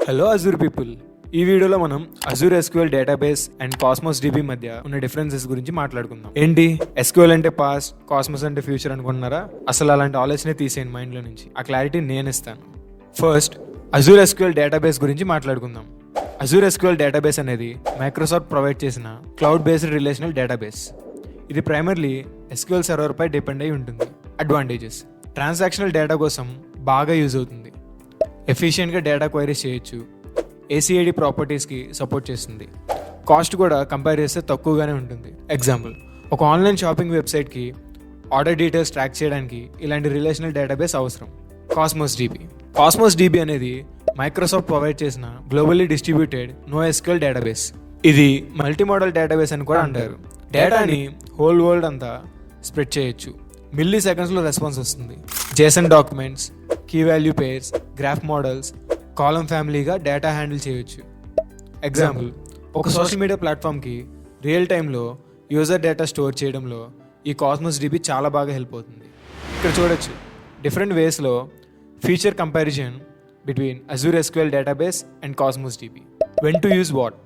Hello Azure people, ఈ వీడియోలో మనం Azure SQL database and Cosmos DB మధ్య ఉన్న డిఫరెన్సెస్ గురించి మాట్లాడుకుందాం. ఏంటి SQL అంటే పాస్ట్, కాస్మోస్ అంటే ఫ్యూచర్ అనుకుంటున్నారా? అసలు అలాంటి ఆలోచనే తీసేయండి మైండ్లో నుంచి. ఆ క్లారిటీ నేను ఇస్తాను. ఫస్ట్ అజూర్ SQL డేటాబేస్ గురించి మాట్లాడుకుందాం. అజూర్ SQL డేటాబేస్ అనేది మైక్రోసాఫ్ట్ ప్రొవైడ్ చేసిన క్లౌడ్ బేస్డ్ రిలేషనల్ డేటాబేస్. ఇది ప్రైమర్లీ SQL సర్వర్ పై డిపెండ్ అయి ఉంటుంది. అడ్వాంటేజెస్: ట్రాన్సాక్షనల్ డేటా కోసం బాగా యూజ్ అవుతుంది, ఎఫిషియెంట్గా డేటా క్వైరీస్ చేయొచ్చు, ACID ప్రాపర్టీస్కి సపోర్ట్ చేస్తుంది, కాస్ట్ కూడా కంపేర్ చేస్తే తక్కువగానే ఉంటుంది. ఎగ్జాంపుల్, ఒక ఆన్లైన్ షాపింగ్ వెబ్సైట్కి ఆర్డర్ డీటెయిల్స్ ట్రాక్ చేయడానికి ఇలాంటి రిలేషనల్ డేటాబేస్ అవసరం. కాస్మోస్ DB అనేది మైక్రోసాఫ్ట్ ప్రొవైడ్ చేసిన గ్లోబల్లీ డిస్ట్రిబ్యూటెడ్ NoSQL డేటాబేస్. ఇది మల్టీ మోడల్ డేటాబేస్ అని కూడా అంటారు. డేటాని హోల్ వరల్డ్ అంతా స్ప్రెడ్ చేయొచ్చు, మిల్లీ సెకండ్స్లో రెస్పాన్స్ వస్తుంది. JSON documents, key value pairs, graph models, column ఫ్యామిలీగా డేటా హ్యాండిల్ చేయొచ్చు. ఎగ్జాంపుల్, ఒక సోషల్ మీడియా ప్లాట్ఫామ్కి రియల్ టైంలో యూజర్ డేటా స్టోర్ చేయడంలో ఈ కాస్మోస్ DB చాలా బాగా హెల్ప్ అవుతుంది. ఇక్కడ చూడొచ్చు డిఫరెంట్ వేస్లో feature comparison between Azure SQL database and Cosmos DB. When to use what?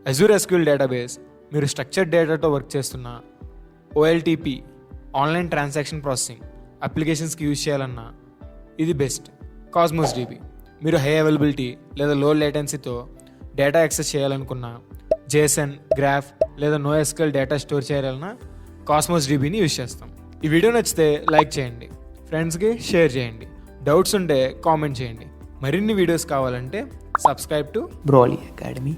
Azure SQL database మీరు స్ట్రక్చర్డ్ డేటాతో వర్క్ చేస్తున్న OLTP, ఆన్లైన్ ట్రాన్సాక్షన్ ప్రాసెసింగ్ అప్లికేషన్స్కి యూజ్ చేయాలన్నా ఇది బెస్ట్. కాస్మోస్ DB మీరు హై అవైలబిలిటీ లేదా లో లేటెన్సీతో డేటా యాక్సెస్ చేయాలనుకున్నా, JSON, గ్రాఫ్ లేదా NoSQL డేటా స్టోర్ చేయాలన్నా కాస్మోస్ DBని యూజ్ చేస్తాం. ఈ వీడియో నచ్చితే లైక్ చేయండి, ఫ్రెండ్స్కి షేర్ చేయండి, డౌట్స్ ఉంటే కామెంట్ చేయండి. మరిన్ని వీడియోస్ కావాలంటే సబ్స్క్రైబ్ టు Brolly Academy.